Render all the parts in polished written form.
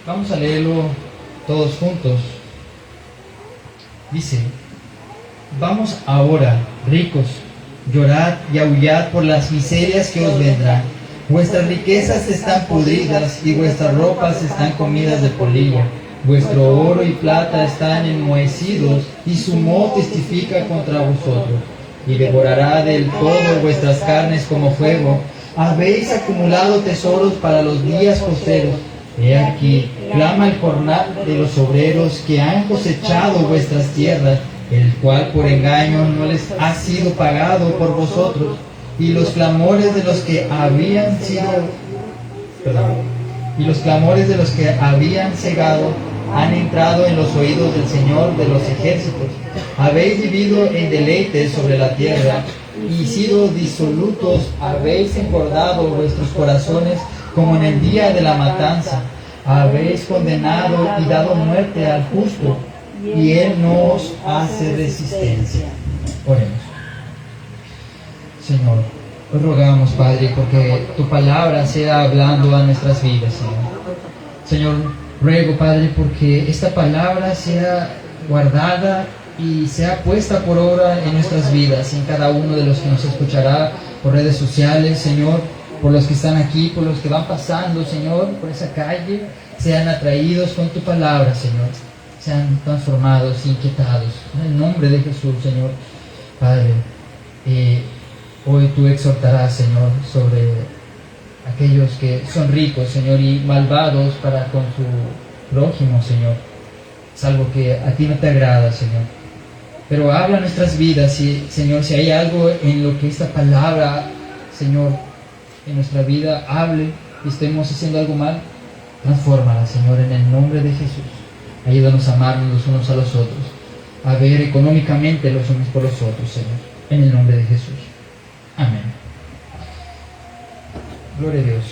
Vamos a leerlo todos juntos. Dice: vamos ahora, ricos, llorad y aullad por las miserias que os vendrán. Vuestras riquezas están pudridas y vuestras ropas están comidas de polilla. Vuestro oro y plata están enmohecidos y su moho testifica contra vosotros. Y devorará del todo vuestras carnes como fuego. Habéis acumulado tesoros para los días posteros. He aquí, clama el jornal de los obreros que han cosechado vuestras tierras, el cual por engaño no les ha sido pagado por vosotros, y los clamores de los que habían cegado han entrado en los oídos del Señor de los ejércitos. Habéis vivido en deleites sobre la tierra, y sido disolutos, habéis engordado vuestros corazones como en el día de la matanza. Habéis condenado y dado muerte al justo, y él no os hace resistencia. Oremos. Señor, os rogamos, Padre, porque tu palabra sea hablando a nuestras vidas, Señor. Señor, ruego, Padre, porque esta palabra sea guardada y sea puesta por obra en nuestras vidas, en cada uno de los que nos escuchará por redes sociales, Señor, por los que están aquí, por los que van pasando, Señor, por esa calle, sean atraídos con tu palabra, Señor, sean transformados, inquietados, en el nombre de Jesús, Señor. Padre, hoy tú exhortarás, Señor, sobre aquellos que son ricos, Señor, y malvados para con su prójimo, Señor. Es algo que a ti no te agrada, Señor. Pero habla nuestras vidas, y, Señor, si hay algo en lo que esta palabra, Señor, en nuestra vida hable y estemos haciendo algo mal, transfórmala, Señor, en el nombre de Jesús. Ayúdanos a amarnos los unos a los otros, a ver económicamente los unos por los otros, Señor, en el nombre de Jesús. Amén. Gloria a Dios.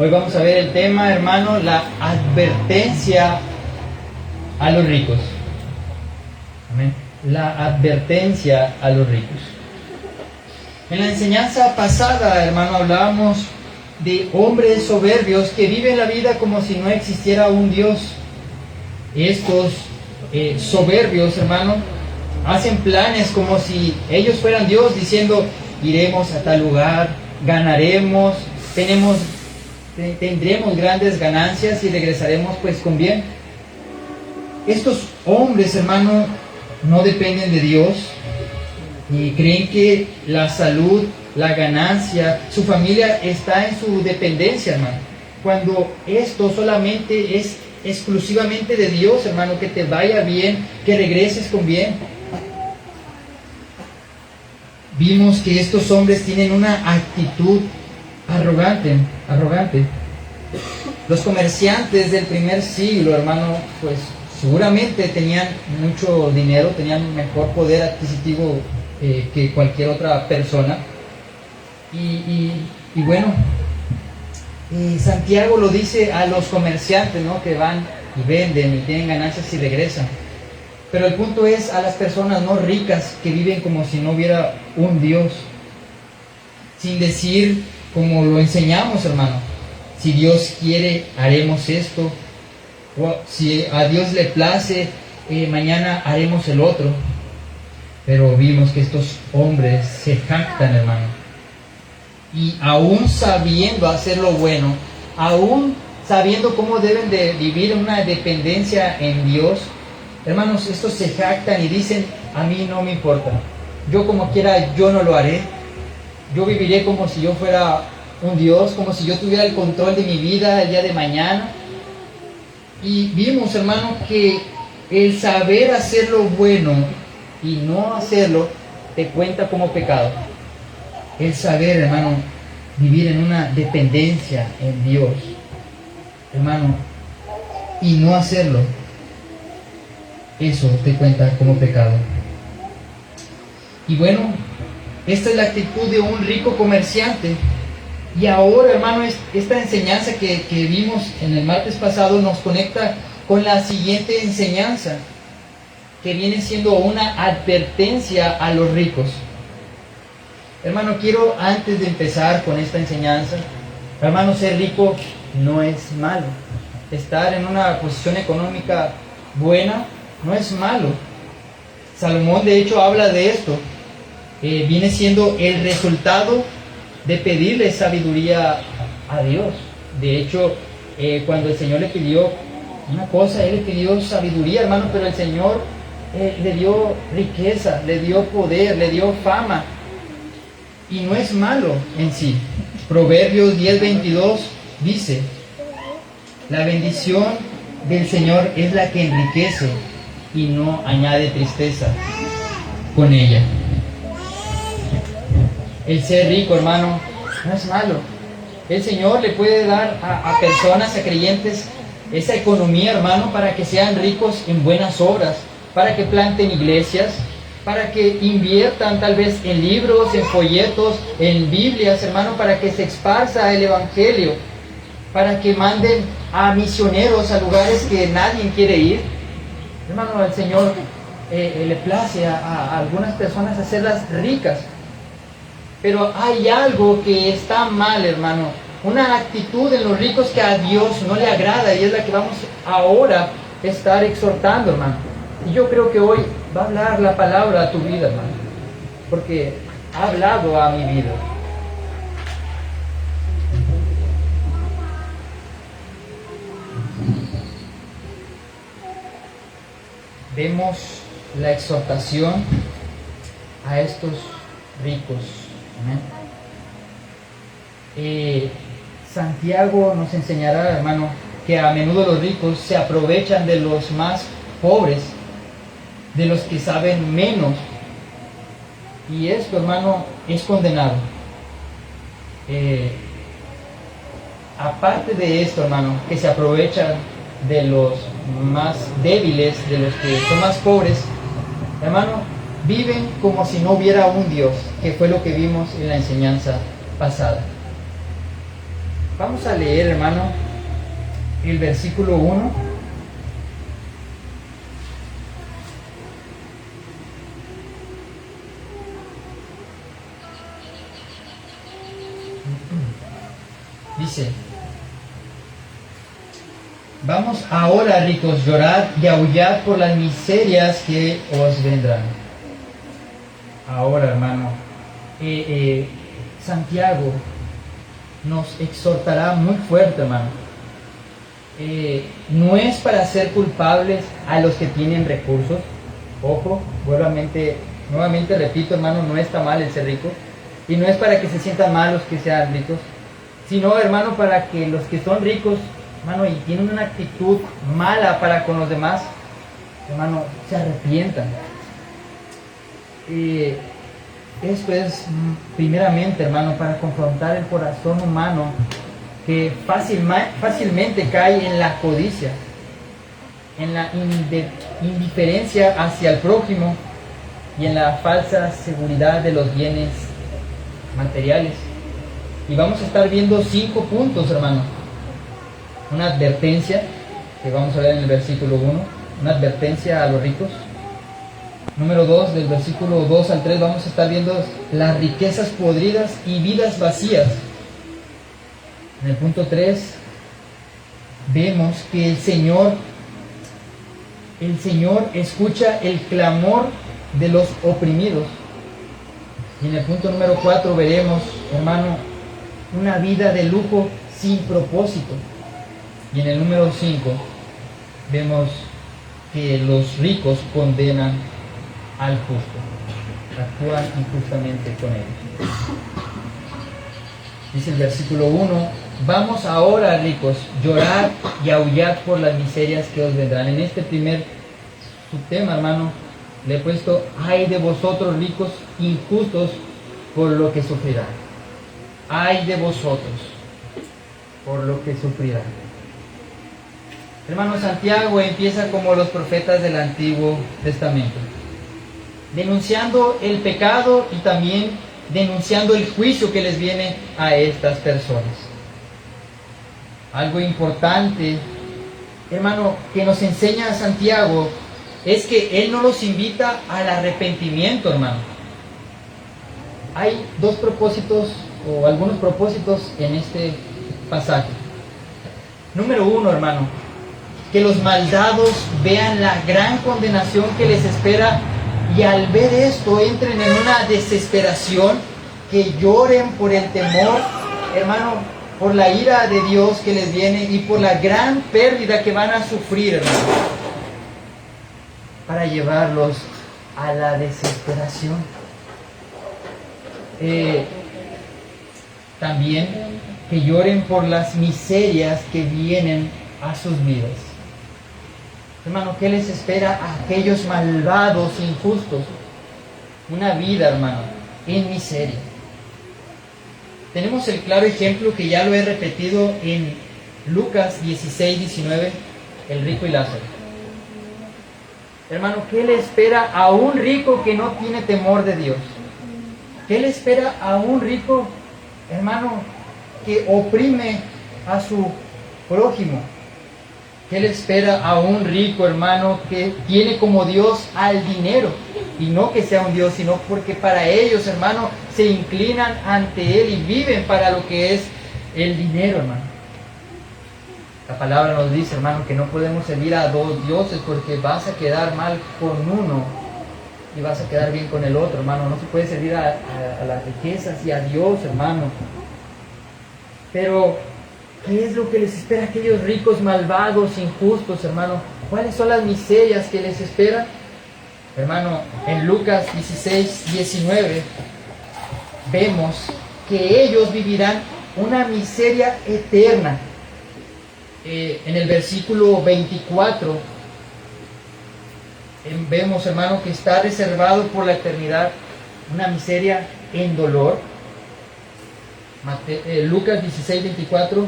Hoy vamos a ver el tema, hermano, la advertencia a los ricos. Amén. La advertencia a los ricos. En la enseñanza pasada, hermano, hablábamos de hombres soberbios que viven la vida como si no existiera un Dios. Estos soberbios, hermano, hacen planes como si ellos fueran Dios, diciendo: iremos a tal lugar, ganaremos, tendremos grandes ganancias y regresaremos pues con bien. Estos hombres, hermano, no dependen de Dios y creen que la salud, la ganancia, su familia está en su dependencia, hermano, cuando esto solamente es exclusivamente de Dios, hermano. Que te vaya bien, que regreses con bien. Vimos que estos hombres tienen una actitud arrogante. Los comerciantes del primer siglo, hermano, pues seguramente tenían mucho dinero, tenían mejor poder adquisitivo que cualquier otra persona. Y bueno, Santiago lo dice a los comerciantes, ¿no?, que van y venden y tienen ganancias y regresan. Pero el punto es a las personas no ricas que viven como si no hubiera un Dios, sin decir, como lo enseñamos, hermano, si Dios quiere, haremos esto, o si a Dios le place, mañana haremos el otro. Pero vimos que estos hombres se jactan, hermano, y aún sabiendo hacer lo bueno, aún sabiendo cómo deben de vivir una dependencia en Dios, hermanos, estos se jactan y dicen: a mí no me importa, yo como quiera, yo no lo haré. Yo viviré como si yo fuera un Dios, como si yo tuviera el control de mi vida el día de mañana. Y vimos, hermano, que el saber hacer lo bueno y no hacerlo te cuenta como pecado. El saber, hermano, vivir en una dependencia en Dios, hermano, y no hacerlo, eso te cuenta como pecado. Y bueno, esta es la actitud de un rico comerciante. Y ahora, hermano, esta enseñanza que vimos en el martes pasado nos conecta con la siguiente enseñanza, que viene siendo una advertencia a los ricos. Hermano, quiero antes de empezar con esta enseñanza, hermano, ser rico no es malo. Estar en una posición económica buena no es malo. Salomón de hecho habla de esto. Viene siendo el resultado de pedirle sabiduría a Dios. De hecho, cuando el Señor le pidió una cosa, Él le pidió sabiduría, hermano, pero el Señor le dio riqueza, le dio poder, le dio fama. Y no es malo en sí. Proverbios 10:22 dice: la bendición del Señor es la que enriquece y no añade tristeza con ella. El ser rico, hermano, no es malo. El Señor le puede dar a personas, a creyentes, esa economía, hermano, para que sean ricos en buenas obras, para que planten iglesias, para que inviertan tal vez en libros, en folletos, en Biblias, hermano, para que se esparza el Evangelio, para que manden a misioneros a lugares que nadie quiere ir. Hermano, al Señor le place a algunas personas hacerlas ricas. Pero hay algo que está mal, hermano. Una actitud en los ricos que a Dios no le agrada, y es la que vamos ahora a estar exhortando, hermano. Y yo creo que hoy va a hablar la palabra a tu vida, hermano, porque ha hablado a mi vida. Vemos la exhortación a estos ricos. Santiago nos enseñará, hermano, que a menudo los ricos se aprovechan de los más pobres, de los que saben menos, y esto, hermano, es condenado. Aparte de esto, hermano, que se aprovechan de los más débiles, de los que son más pobres, hermano, viven como si no hubiera un Dios, que fue lo que vimos en la enseñanza pasada. Vamos a leer, hermano, el versículo 1. Dice: vamos ahora, ricos, llorad y aullad por las miserias que os vendrán. Ahora, hermano, Santiago nos exhortará muy fuerte, hermano. No es para ser culpables a los que tienen recursos. Ojo, nuevamente repito, hermano, no está mal el ser rico. Y no es para que se sientan mal los que sean ricos, sino, hermano, para que los que son ricos, hermano, y tienen una actitud mala para con los demás, hermano, se arrepientan. Esto es primeramente, hermano, para confrontar el corazón humano que fácilmente cae en la codicia, en la indiferencia hacia el prójimo y en la falsa seguridad de los bienes materiales. Y vamos a estar viendo 5 puntos, hermano. Una advertencia, que vamos a ver en el versículo 1, una advertencia a los ricos. Número 2, del versículo 2 al 3, vamos a estar viendo las riquezas podridas y vidas vacías. En el punto 3, vemos que el Señor escucha el clamor de los oprimidos. Y en el punto número 4 veremos, hermano, una vida de lujo sin propósito. Y en el número 5 vemos que los ricos condenan al justo, actúan injustamente con él. Dice el versículo 1: vamos ahora, ricos, llorad y aullad por las miserias que os vendrán. En este primer subtema, hermano, le he puesto: ay de vosotros, ricos injustos, por lo que sufrirán. Ay de vosotros por lo que sufrirán. Hermano, Santiago empieza como los profetas del Antiguo Testamento, denunciando el pecado y también denunciando el juicio que les viene a estas personas. Algo importante, hermano, que nos enseña Santiago es que él no los invita al arrepentimiento, hermano. Hay dos propósitos o algunos propósitos en este pasaje. Número uno, hermano, que los maldados vean la gran condenación que les espera y al ver esto entren en una desesperación, que lloren por el temor, hermano, por la ira de Dios que les viene y por la gran pérdida que van a sufrir, hermano, para llevarlos a la desesperación. También que lloren por las miserias que vienen a sus vidas. Hermano, ¿qué les espera a aquellos malvados, injustos? Una vida, hermano, en miseria. Tenemos el claro ejemplo que ya lo he repetido en Lucas 16, 19, el rico y Lázaro. Hermano, ¿qué le espera a un rico que no tiene temor de Dios? ¿Qué le espera a un rico, hermano, que oprime a su prójimo? ¿Qué le espera a un rico, hermano, que tiene como Dios al dinero? Y no que sea un Dios, sino porque para ellos, hermano, se inclinan ante Él y viven para lo que es el dinero, hermano. La palabra nos dice, hermano, que no podemos servir a dos dioses porque vas a quedar mal con uno y vas a quedar bien con el otro, hermano. No se puede servir a las riquezas y a Dios, hermano. Pero ¿qué es lo que les espera a aquellos ricos malvados, injustos, hermano? ¿Cuáles son las miserias que les esperan? Hermano, en Lucas 16, 19, vemos que ellos vivirán una miseria eterna. En el versículo 24, vemos, hermano, que está reservado por la eternidad una miseria en dolor. Lucas 16, 24,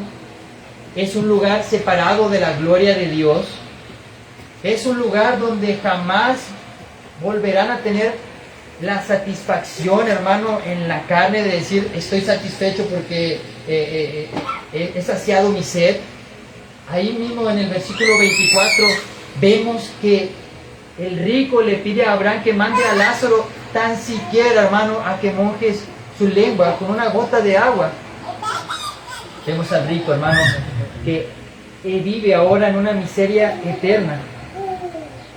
es un lugar separado de la gloria de Dios. Es un lugar donde jamás volverán a tener la satisfacción, hermano, en la carne de decir, estoy satisfecho porque he saciado mi sed. Ahí mismo en el versículo 24 vemos que el rico le pide a Abraham que mande a Lázaro tan siquiera, hermano, a que mojes su lengua con una gota de agua. Vemos al rico, hermano, que vive ahora en una miseria eterna.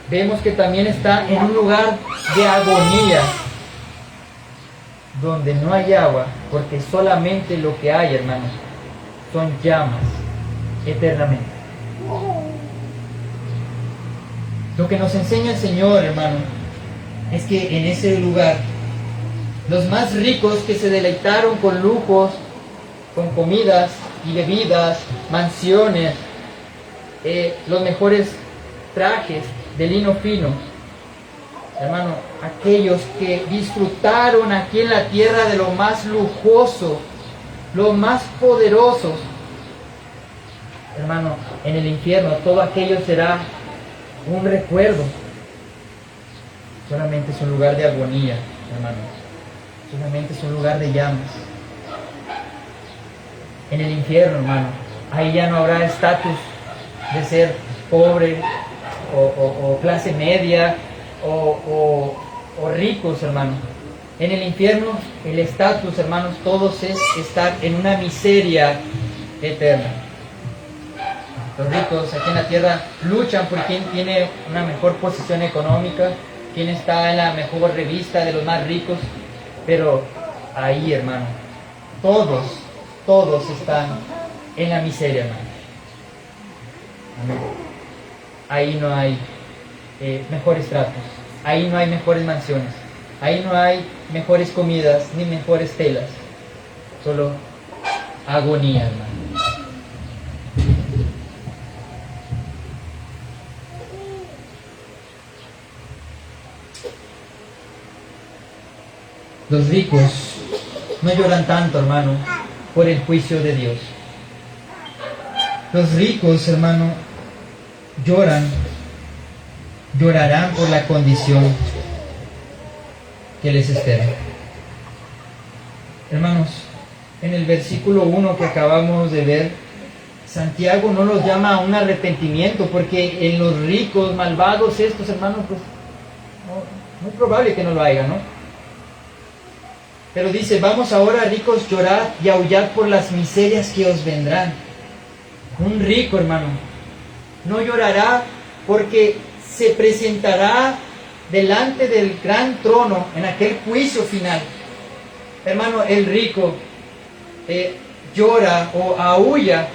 Vemos que también está en un lugar de agonía, donde no hay agua, porque solamente lo que hay, hermano, son llamas eternamente. Lo que nos enseña el Señor, hermano, es que en ese lugar, los más ricos que se deleitaron con lujos, con comidas y bebidas, mansiones, los mejores trajes de lino fino, hermano, aquellos que disfrutaron aquí en la tierra de lo más lujoso, lo más poderoso, hermano, en el infierno todo aquello será un recuerdo. Solamente es un lugar de agonía, hermano. Solamente es un lugar de llamas. En el infierno, hermano, ahí ya no habrá estatus de ser pobre o clase media o ricos, hermano. En el infierno, el estatus, hermanos, todos es estar en una miseria eterna. Los ricos aquí en la tierra luchan por quien tiene una mejor posición económica, quien está en la mejor revista de los más ricos, pero ahí, hermano, todos están en la miseria, hermano. Amén. Ahí no hay mejores tratos, ahí no hay mejores mansiones, ahí no hay mejores comidas ni mejores telas, solo agonía, hermano. Los ricos no lloran tanto, hermano, por el juicio de Dios. Los ricos, hermano, llorarán por la condición que les espera. Hermanos, en el versículo 1 que acabamos de ver, Santiago no los llama a un arrepentimiento, porque en los ricos, malvados estos, hermanos, pues muy probable que no lo hagan, ¿no? Pero dice, vamos ahora, ricos, llorad y aullad por las miserias que os vendrán. Un rico, hermano, no llorará porque se presentará delante del gran trono en aquel juicio final. Hermano, el rico llora o aúlla,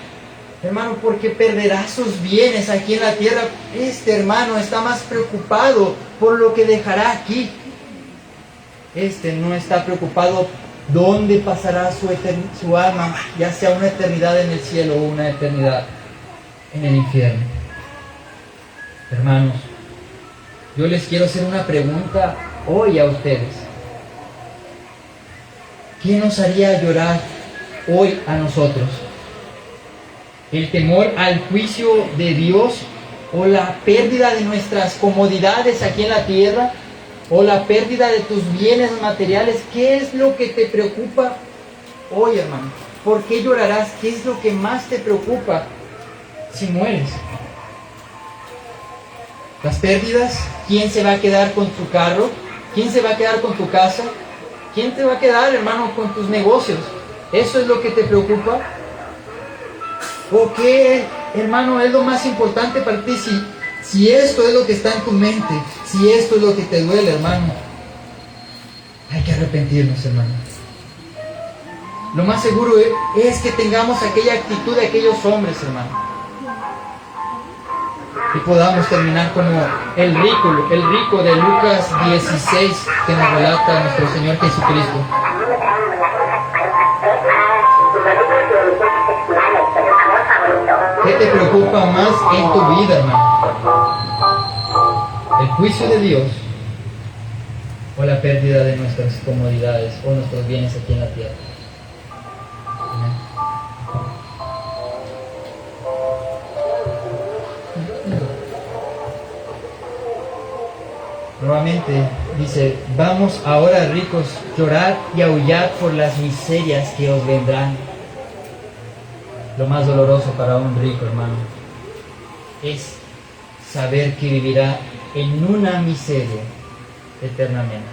hermano, porque perderá sus bienes aquí en la tierra. Este hermano está más preocupado por lo que dejará aquí. Este no está preocupado dónde pasará su alma, ya sea una eternidad en el cielo o una eternidad en el infierno. Hermanos, yo les quiero hacer una pregunta hoy a ustedes. ¿Qué nos haría llorar hoy a nosotros? ¿El temor al juicio de Dios o la pérdida de nuestras comodidades aquí en la tierra o la pérdida de tus bienes materiales? ¿Qué es lo que te preocupa hoy, hermano? ¿Por qué llorarás? ¿Qué es lo que más te preocupa si mueres? ¿Las pérdidas? ¿Quién se va a quedar con tu carro? ¿Quién se va a quedar con tu casa? ¿Quién te va a quedar, hermano, con tus negocios? ¿Eso es lo que te preocupa? ¿O qué, hermano, es lo más importante para ti? Si esto es lo que está en tu mente, si esto es lo que te duele, hermano, hay que arrepentirnos, hermano. Lo más seguro es que tengamos aquella actitud de aquellos hombres, hermano, y podamos terminar como el rico de Lucas 16 que nos relata nuestro Señor Jesucristo. ¿Qué te preocupa más en tu vida, hermano? ¿El juicio de Dios o la pérdida de nuestras comodidades o nuestros bienes aquí en la tierra? Amén. Nuevamente dice, vamos ahora, ricos, llorad y aullad por las miserias que os vendrán. Lo más doloroso para un rico, hermano, es saber que vivirá en una miseria eternamente.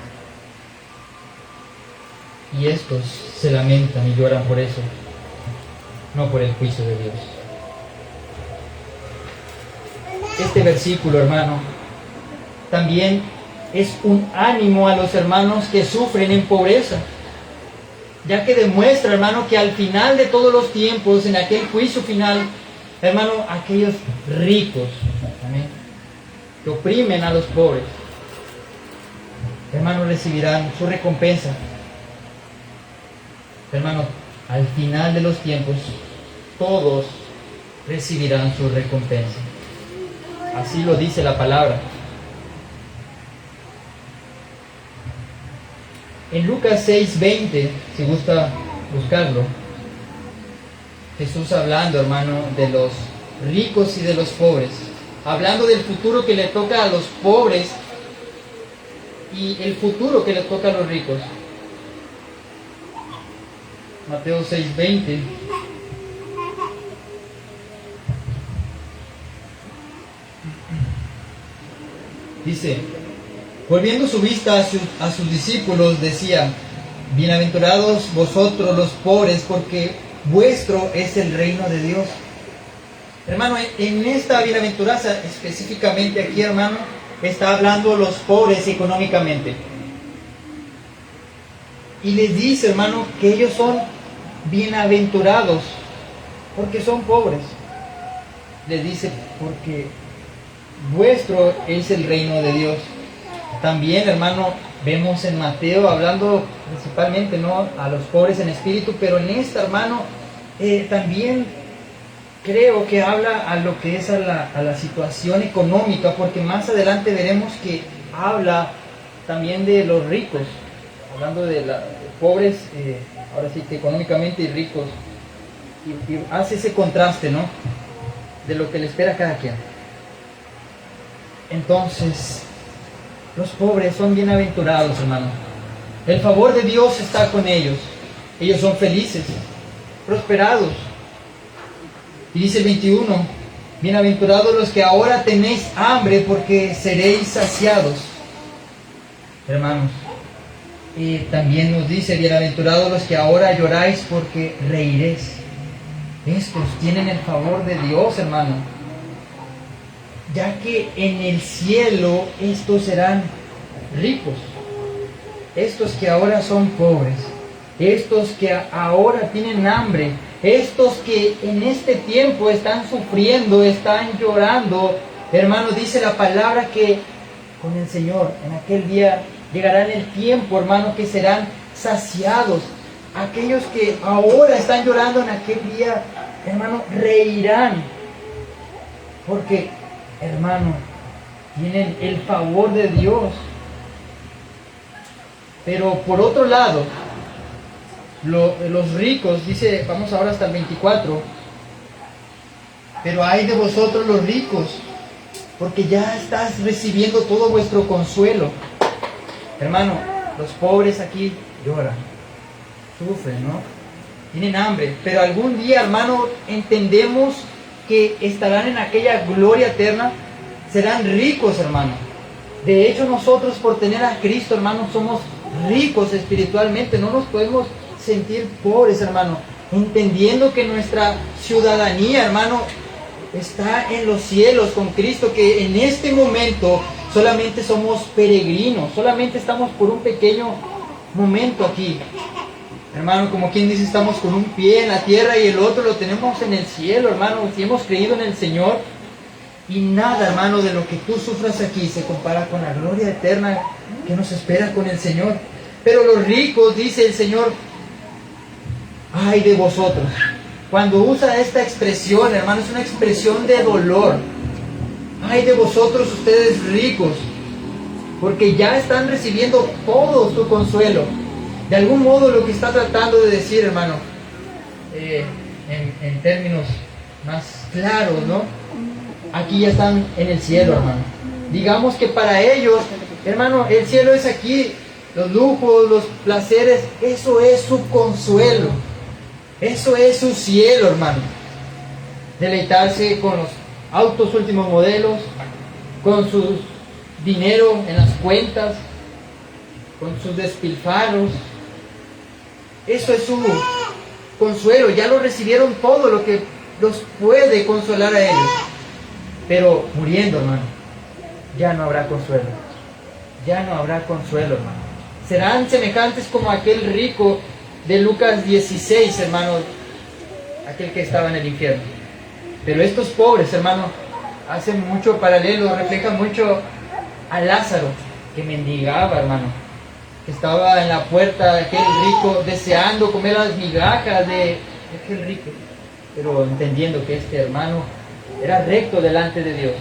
Y estos se lamentan y lloran por eso, no por el juicio de Dios. Este versículo, hermano, también es un ánimo a los hermanos que sufren en pobreza, ya que demuestra, hermano, que al final de todos los tiempos, en aquel juicio final, hermano, aquellos ricos, ¿amén?, que oprimen a los pobres, hermano, recibirán su recompensa. Hermano, al final de los tiempos, todos recibirán su recompensa. Así lo dice la palabra. En Lucas 6:20, si gusta buscarlo, Jesús hablando, hermano, de los ricos y de los pobres, hablando del futuro que le toca a los pobres y el futuro que le toca a los ricos. Mateo 6:20. Dice, volviendo su vista a sus discípulos, decía, bienaventurados vosotros los pobres, porque vuestro es el reino de Dios. Hermano, en esta bienaventuranza, específicamente aquí, hermano, está hablando los pobres económicamente. Y les dice, hermano, que ellos son bienaventurados porque son pobres. Les dice, porque vuestro es el reino de Dios. También, hermano, vemos en Mateo hablando principalmente, ¿no?, a los pobres en espíritu, pero en esta, hermano, también creo que habla a lo que es a la situación económica, porque más adelante veremos que habla también de los ricos, hablando de pobres, ahora sí que económicamente, y ricos, y hace ese contraste, ¿no?, de lo que le espera a cada quien. Entonces, los pobres son bienaventurados, hermano. El favor de Dios está con ellos. Ellos son felices, prosperados. Y dice el 21, bienaventurados los que ahora tenéis hambre, porque seréis saciados. Hermanos, y también nos dice, bienaventurados los que ahora lloráis, porque reiréis. Estos tienen el favor de Dios, hermano, ya que en el cielo estos serán ricos. Estos que ahora son pobres, estos que ahora tienen hambre, estos que en este tiempo están sufriendo, están llorando, hermano, dice la palabra que con el Señor en aquel día llegará el tiempo, hermano, que serán saciados. Aquellos que ahora están llorando en aquel día, hermano, reirán, porque, hermano, tienen el favor de Dios. Pero por otro lado, los ricos, dice, vamos ahora hasta el 24, pero ay de vosotros los ricos, porque ya estás recibiendo todo vuestro consuelo. Hermano, los pobres aquí lloran, sufren, ¿no? Tienen hambre, pero algún día, hermano, entendemos que estarán en aquella gloria eterna, serán ricos, hermano. De hecho, nosotros por tener a Cristo, hermano, somos ricos espiritualmente, no nos podemos sentir pobres, hermano, entendiendo que nuestra ciudadanía, hermano, está en los cielos con Cristo, que en este momento solamente somos peregrinos, solamente estamos por un pequeño momento aquí, hermano, como quien dice, estamos con un pie en la tierra y el otro lo tenemos en el cielo, hermano, si hemos creído en el Señor. Y nada, hermano, de lo que tú sufras aquí se compara con la gloria eterna que nos espera con el Señor. Pero los ricos, dice el Señor, ay de vosotros. Cuando usa esta expresión, hermano, es una expresión de dolor. Ay de vosotros, ustedes ricos, porque ya están recibiendo todo su consuelo. De algún modo lo que está tratando de decir, hermano, en términos más claros, ¿no? Aquí ya están en el cielo, hermano. Digamos que para ellos, hermano, el cielo es aquí, los lujos, los placeres, eso es su consuelo. Eso es su cielo, hermano. Deleitarse con los autos últimos modelos, con su dinero en las cuentas, con sus despilfarros. Eso es su consuelo. Ya lo recibieron todo lo que los puede consolar a ellos. Pero muriendo, hermano, ya no habrá consuelo. Ya no habrá consuelo, hermano. Serán semejantes como aquel rico de Lucas 16, hermano, aquel que estaba en el infierno. Pero estos pobres, hermano, hacen mucho paralelo, reflejan mucho a Lázaro, que mendigaba, hermano, que estaba en la puerta de aquel rico, deseando comer las migajas de aquel rico, pero entendiendo que este hermano era recto delante de Dios.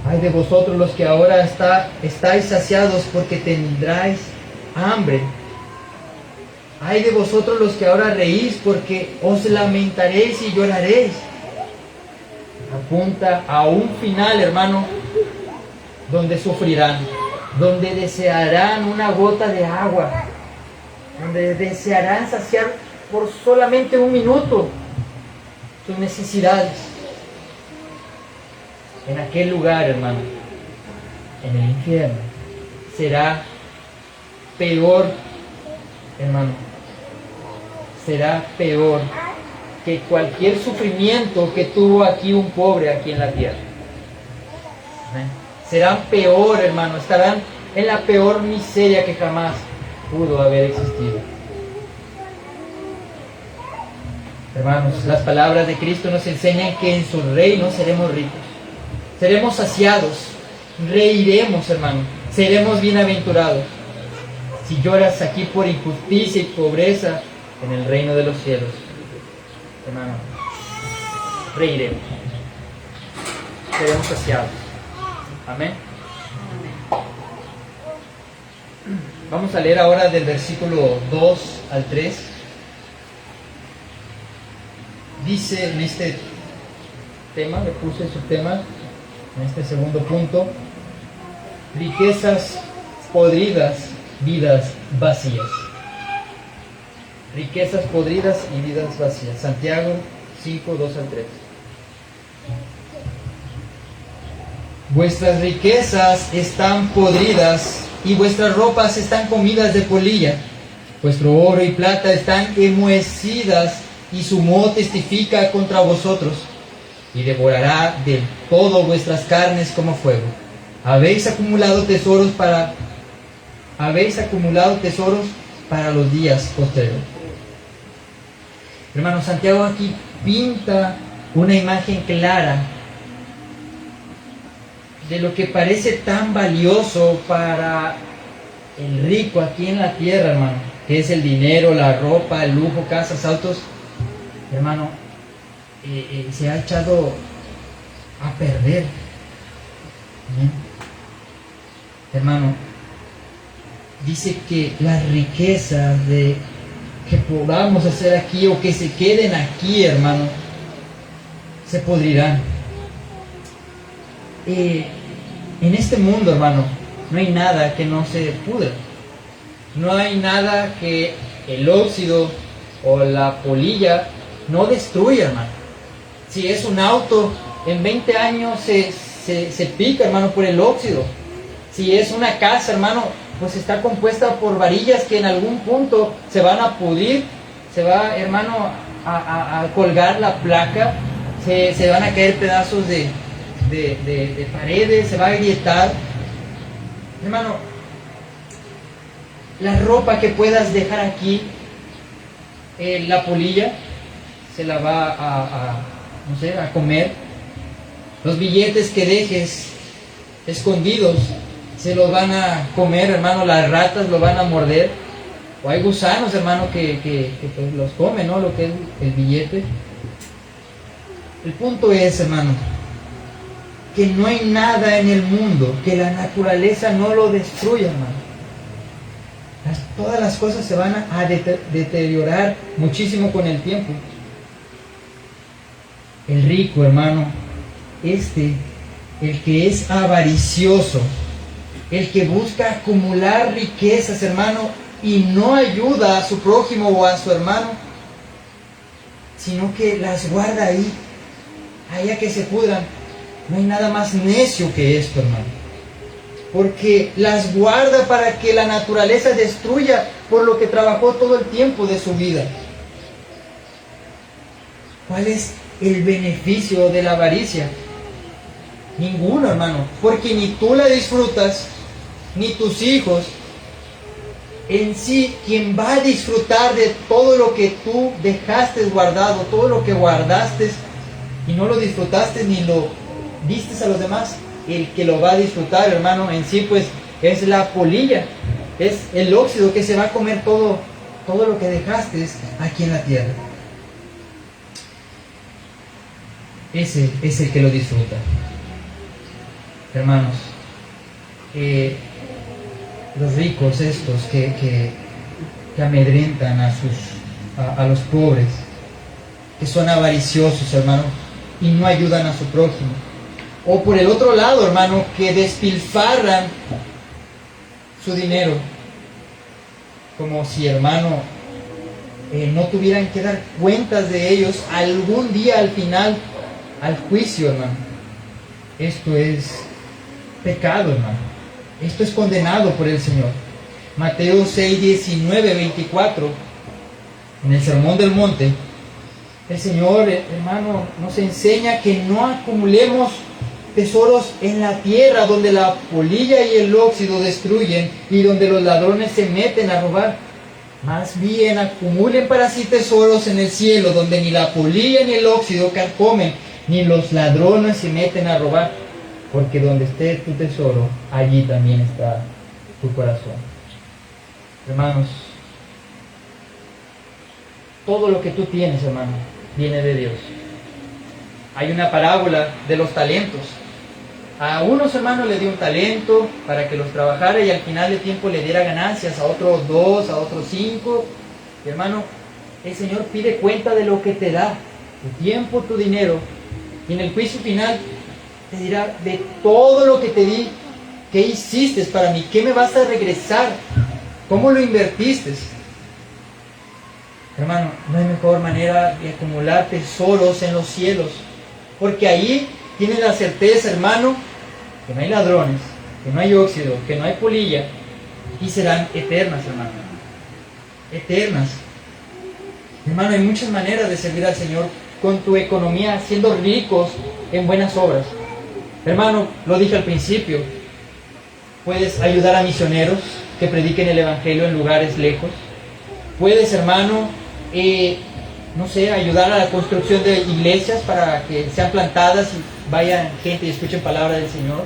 Ay de vosotros los que ahora estáis saciados, porque tendráis hambre. Ay de vosotros los que ahora reís, porque os lamentaréis y lloraréis. Apunta a un final, hermano, donde sufrirán, donde desearán una gota de agua, donde desearán saciar por solamente un minuto sus necesidades. En aquel lugar, hermano, en el infierno, será peor, hermano, será peor que cualquier sufrimiento que tuvo aquí un pobre aquí en la tierra. ¿Ven? Serán peor, hermano, estarán en la peor miseria que jamás pudo haber existido. Hermanos, las palabras de Cristo nos enseñan que en su reino seremos ricos, seremos saciados, reiremos, hermano, seremos bienaventurados. Si lloras aquí por injusticia y pobreza, en el reino de los cielos, hermano, reiremos, seremos saciados. Amén. Vamos a leer ahora del versículo 2 al 3. Dice en este tema, le puse su tema, en este segundo punto, riquezas podridas vidas vacías. Riquezas podridas y vidas vacías. Santiago 5, 2 al 3. Vuestras riquezas están podridas y vuestras ropas están comidas de polilla. Vuestro oro y plata están enmohecidas y su moho testifica contra vosotros y devorará del todo vuestras carnes como fuego. Habéis acumulado tesoros para los días posteriores. Hermano, Santiago aquí pinta una imagen clara de lo que parece tan valioso para el rico aquí en la tierra, hermano, que es el dinero, la ropa, el lujo, casas, autos. Hermano, se ha echado a perder. Hermano, dice que las riquezas que podamos hacer aquí o que se queden aquí, hermano, se podrirán. En este mundo, hermano, no hay nada que no se pudra. No hay nada que el óxido o la polilla no destruya, hermano. Si es un auto, en 20 años se pica, hermano, por el óxido. Si es una casa, hermano, pues está compuesta por varillas que en algún punto se van a pudrir, se va, hermano, a colgar la placa, se van a caer pedazos de paredes, se va a agrietar. Hermano, la ropa que puedas dejar aquí, la polilla se la va a comer. Los billetes que dejes escondidos se los van a comer, hermano. Las ratas lo van a morder. O hay gusanos, hermano, que pues los comen, ¿no? Lo que es el billete. El punto es, hermano, que no hay nada en el mundo que la naturaleza no lo destruya, hermano. Todas las cosas se van a deteriorar muchísimo con el tiempo. El rico, hermano, el que es avaricioso, el que busca acumular riquezas, hermano, y no ayuda a su prójimo o a su hermano, sino que las guarda ahí, allá que se pudran. No hay nada más necio que esto, hermano. Porque las guarda para que la naturaleza destruya por lo que trabajó todo el tiempo de su vida. ¿Cuál es el beneficio de la avaricia? Ninguno, hermano. Porque ni tú la disfrutas, ni tus hijos. En sí, quien va a disfrutar de todo lo que tú dejaste guardado, todo lo que guardaste y no lo disfrutaste ni lo diste a los demás, el que lo va a disfrutar, hermano, en sí pues es la polilla, es el óxido que se va a comer todo lo que dejaste aquí en la tierra. Ese es el que lo disfruta. Hermanos, los ricos estos que amedrentan a los pobres, que son avariciosos, hermano, y no ayudan a su prójimo. O por el otro lado, hermano, que despilfarran su dinero, como si, hermano, no tuvieran que dar cuentas de ellos algún día al final, al juicio, hermano. Esto es pecado, hermano. Esto es condenado por el Señor. Mateo 6, 19, 24, en el Sermón del Monte, el Señor, hermano, nos enseña que no acumulemos tesoros en la tierra donde la polilla y el óxido destruyen y donde los ladrones se meten a robar. Más bien acumulen para sí tesoros en el cielo donde ni la polilla ni el óxido carcomen ni los ladrones se meten a robar. Porque donde esté tu tesoro, allí también está tu corazón. Hermanos, todo lo que tú tienes, hermano, viene de Dios. Hay una parábola de los talentos. A unos, hermanos, le dio un talento para que los trabajara y al final del tiempo le diera ganancias, a otros 2, a otros 5. Y, hermano, el Señor pide cuenta de lo que te da, tu tiempo, tu dinero. Y en el juicio final te dirá, de todo lo que te di, ¿qué hiciste para mí? ¿Qué me vas a regresar? ¿Cómo lo invertiste? Hermano, no hay mejor manera de acumular tesoros en los cielos, porque ahí tienes la certeza, hermano, que no hay ladrones, que no hay óxido, que no hay polilla, y serán eternas, hermano. Eternas. Hermano, hay muchas maneras de servir al Señor con tu economía, siendo ricos en buenas obras. Hermano, lo dije al principio, puedes ayudar a misioneros que prediquen el Evangelio en lugares lejos. Puedes, hermano, no sé, ayudar a la construcción de iglesias para que sean plantadas y vayan gente y escuchen palabra del Señor.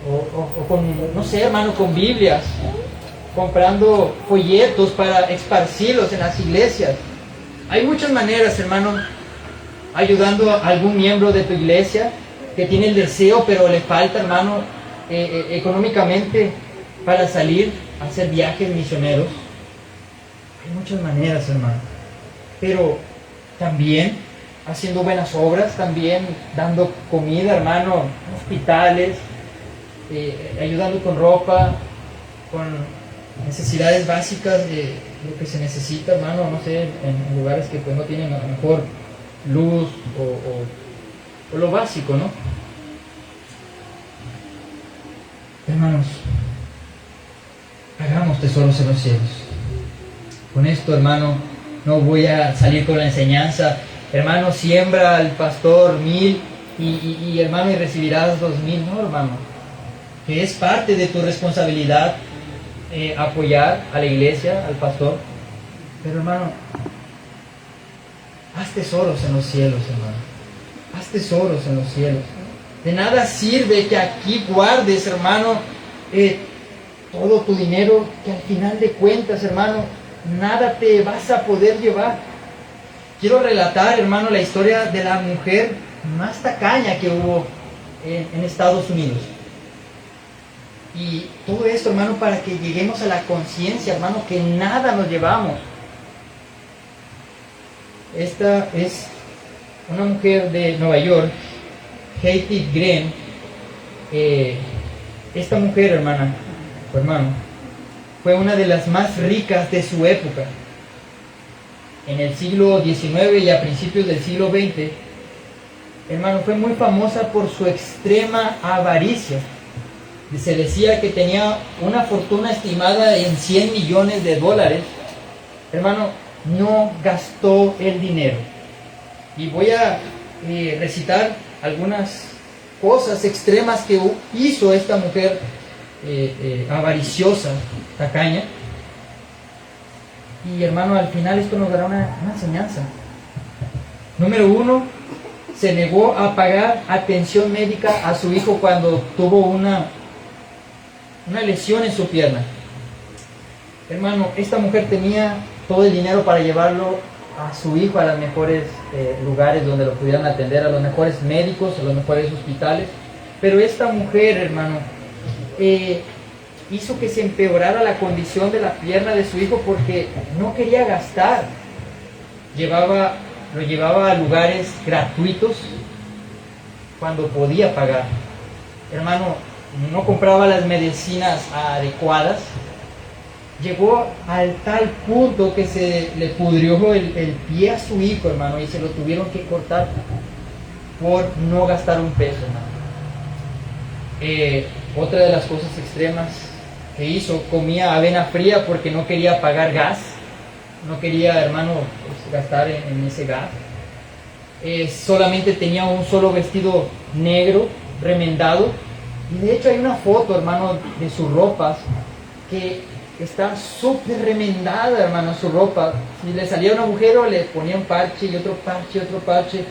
O con, no sé, hermano, con Biblias, comprando folletos para esparcirlos en las iglesias. Hay muchas maneras, hermano, ayudando a algún miembro de tu iglesia que tiene el deseo, pero le falta, hermano, económicamente para salir a hacer viajes misioneros. Hay muchas maneras, hermano. Pero también haciendo buenas obras, también dando comida, hermano, hospitales, ayudando con ropa, con necesidades básicas de lo que se necesita, hermano, no sé, en lugares que pues no tienen a lo mejor luz o lo básico, ¿no? Hermanos, hagamos tesoros en los cielos. Con esto, hermano, no voy a salir con la enseñanza, hermano, siembra al pastor 1000 y hermano, y recibirás 2000, no, hermano, que es parte de tu responsabilidad apoyar a la iglesia, al pastor, pero hermano, haz tesoros en los cielos, hermano, haz tesoros en los cielos. De nada sirve que aquí guardes, hermano, todo tu dinero, que al final de cuentas, hermano, nada te vas a poder llevar. Quiero relatar, hermano, la historia de la mujer más tacaña que hubo en Estados Unidos. Y todo esto, hermano, para que lleguemos a la conciencia, hermano, que nada nos llevamos. Esta es una mujer de Nueva York, Hattie Green. Esta mujer, hermano, fue una de las más ricas de su época. En el siglo XIX y a principios del siglo XX, hermano, fue muy famosa por su extrema avaricia. Se decía que tenía una fortuna estimada en $100 millones. Hermano, no gastó el dinero. Y voy a recitar algunas cosas extremas que hizo esta mujer avariciosa, tacaña. Y hermano, al final esto nos dará una enseñanza. Número 1, se negó a pagar atención médica a su hijo cuando tuvo una lesión en su pierna. Hermano, esta mujer tenía todo el dinero para llevarlo a su hijo a los mejores lugares donde lo pudieran atender, a los mejores médicos, a los mejores hospitales. Pero esta mujer, hermano, hizo que se empeorara la condición de la pierna de su hijo porque no quería gastar. Lo llevaba a lugares gratuitos cuando podía pagar. Hermano, no compraba las medicinas adecuadas. Llegó al tal punto que se le pudrió el pie a su hijo, hermano, y se lo tuvieron que cortar por no gastar un peso, hermano. Otra de las cosas extremas que hizo, comía avena fría porque no quería pagar gas, no quería, hermano, pues, gastar en ese gas. Solamente tenía un solo vestido negro, remendado, y de hecho hay una foto, hermano, de sus ropas que está súper remendada, hermano, su ropa. Si le salía un agujero, le ponía un parche y otro parche, otro parche.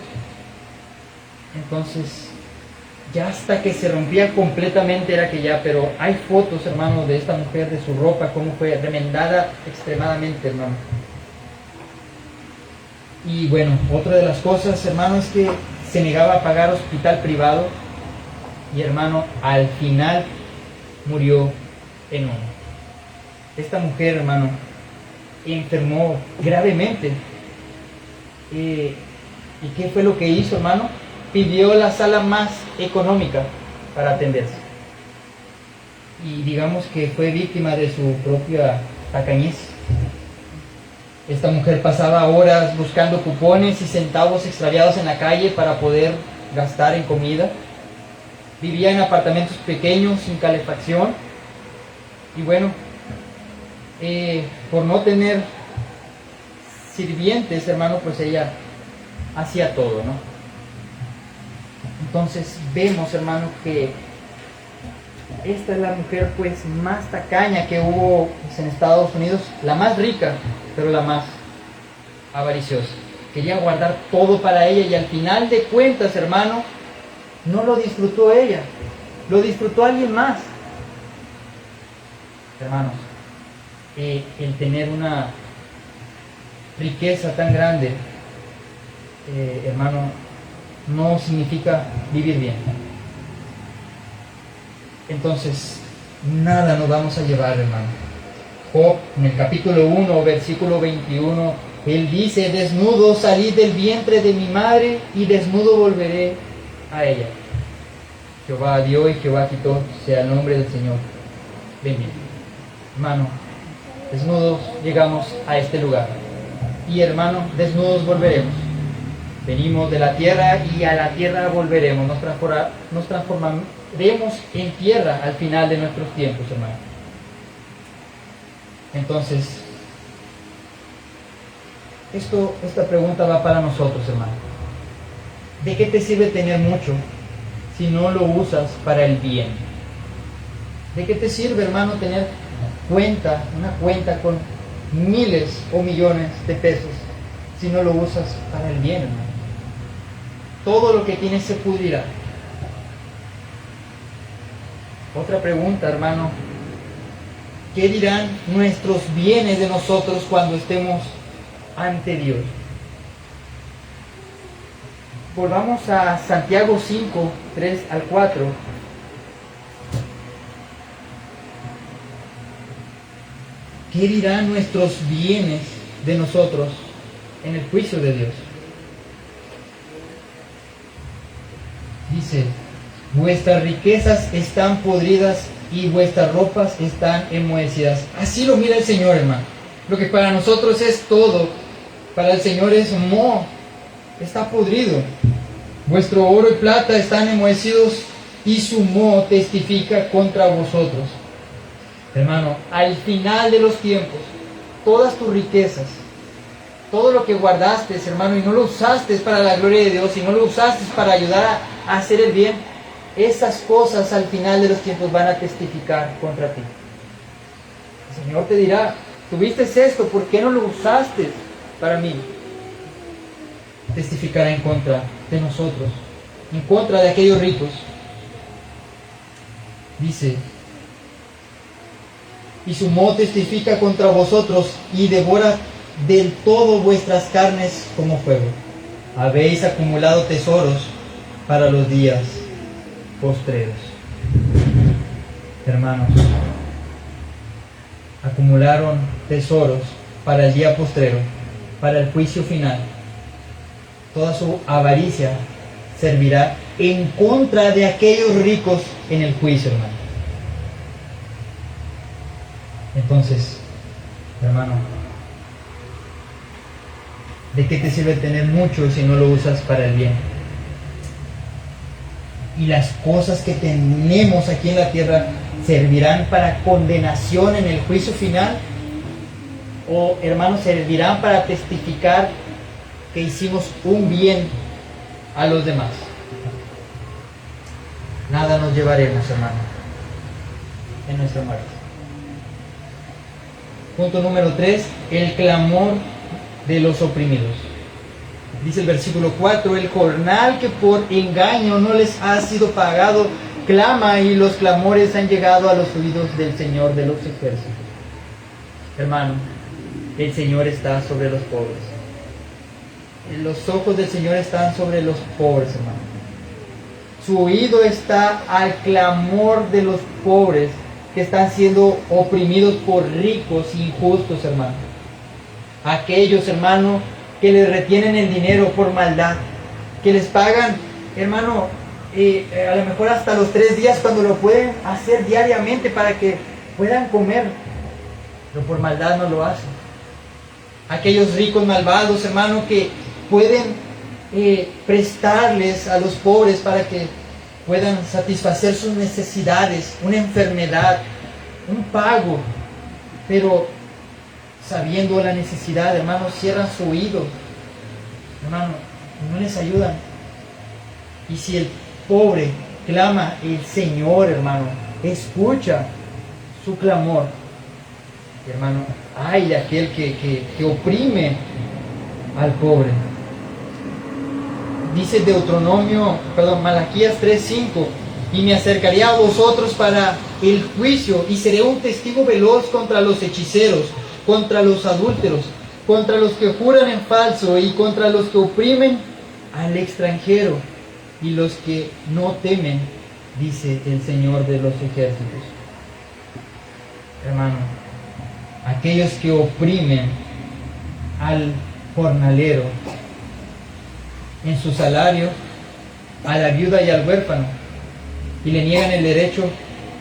Entonces, ya hasta que se rompía completamente era que ya, pero hay fotos, hermano, de esta mujer, de su ropa, cómo fue remendada extremadamente, hermano. Y bueno, otra de las cosas, hermano, es que se negaba a pagar hospital privado y, hermano, al final murió en uno. Esta mujer, hermano, enfermó gravemente. ¿Y qué fue lo que hizo, hermano? Pidió la sala más económica para atenderse. y digamos que fue víctima de su propia tacañez. Esta mujer pasaba horas buscando cupones y centavos extraviados en la calle para poder gastar en comida. Vivía en apartamentos pequeños, sin calefacción. Y bueno, por no tener sirvientes, hermano, pues ella hacía todo, ¿no? Entonces vemos, hermano, que esta es la mujer pues más tacaña que hubo pues, en Estados Unidos, la más rica, pero la más avariciosa. Quería guardar todo para ella y al final de cuentas, hermano, no lo disfrutó ella, lo disfrutó alguien más. Hermanos, el tener una riqueza tan grande, hermano, no significa vivir bien. Entonces, nada nos vamos a llevar, hermano. Job, en el capítulo 1, versículo 21, él dice: desnudo salí del vientre de mi madre y desnudo volveré a ella. Jehová dio y Jehová quitó, sea el nombre del Señor bendito. Hermano, desnudos llegamos a este lugar y, hermano, desnudos volveremos. Venimos de la tierra y a la tierra volveremos. Nos transformaremos en tierra al final de nuestros tiempos, hermano. Entonces, esta pregunta va para nosotros, hermano. ¿De qué te sirve tener mucho si no lo usas para el bien? ¿De qué te sirve, hermano, tener una cuenta con miles o millones de pesos si no lo usas para el bien, hermano? Todo lo que tienes se pudrirá. Otra pregunta, hermano. ¿Qué dirán nuestros bienes de nosotros cuando estemos ante Dios? Volvamos a Santiago 5, 3 al 4. ¿Qué dirán nuestros bienes de nosotros en el juicio de Dios? Dice: vuestras riquezas están podridas y vuestras ropas están enmohecidas. Así lo mira el Señor, hermano. Lo que para nosotros es todo, para el Señor es moho, está podrido. Vuestro oro y plata están enmohecidos y su moho testifica contra vosotros. Hermano, al final de los tiempos, todas tus riquezas, todo lo que guardaste, hermano, y no lo usaste para la gloria de Dios, y no lo usaste para ayudar a hacer el bien, esas cosas al final de los tiempos van a testificar contra ti. El Señor te dirá: tuviste esto, ¿por qué no lo usaste para mí? Testificará en contra de nosotros, en contra de aquellos ricos. Dice: y su moho testifica contra vosotros y devora del todo vuestras carnes como fuego. Habéis acumulado tesoros para los días postreros. Hermanos, acumularon tesoros para el día postrero, para el juicio final. Toda su avaricia servirá en contra de aquellos ricos en el juicio, hermano. Entonces, hermano, ¿de qué te sirve tener mucho si no lo usas para el bien? Y las cosas que tenemos aquí en la tierra servirán para condenación en el juicio final, o, hermanos, servirán para testificar que hicimos un bien a los demás. Nada nos llevaremos, hermano, en nuestra muerte. Punto número 3, el clamor de los oprimidos. Dice el versículo 4: el jornal que por engaño no les ha sido pagado clama, y los clamores han llegado a los oídos del Señor de los ejércitos. Hermano, el Señor está sobre los pobres. Los ojos del Señor están sobre los pobres, hermano. Su oído está al clamor de los pobres que están siendo oprimidos por ricos injustos, hermano. Aquellos, hermano, que les retienen el dinero por maldad, que les pagan, hermano, a lo mejor hasta los 3 días, cuando lo pueden hacer diariamente para que puedan comer, pero por maldad no lo hacen. Aquellos ricos malvados, hermano, que pueden prestarles a los pobres para que puedan satisfacer sus necesidades, una enfermedad, un pago, pero sabiendo la necesidad, hermano, cierran su oído, hermano, no les ayudan. Y si el pobre clama, el Señor, hermano, escucha su clamor. Hermano, ay de aquel que oprime al pobre. Dice Malaquías 3:5, y me acercaré a vosotros para el juicio, y seré un testigo veloz contra los hechiceros, contra los adúlteros, contra los que juran en falso, y contra los que oprimen al extranjero, y los que no temen, dice el Señor de los ejércitos. Hermano, aquellos que oprimen al jornalero en su salario, a la viuda y al huérfano, y le niegan el derecho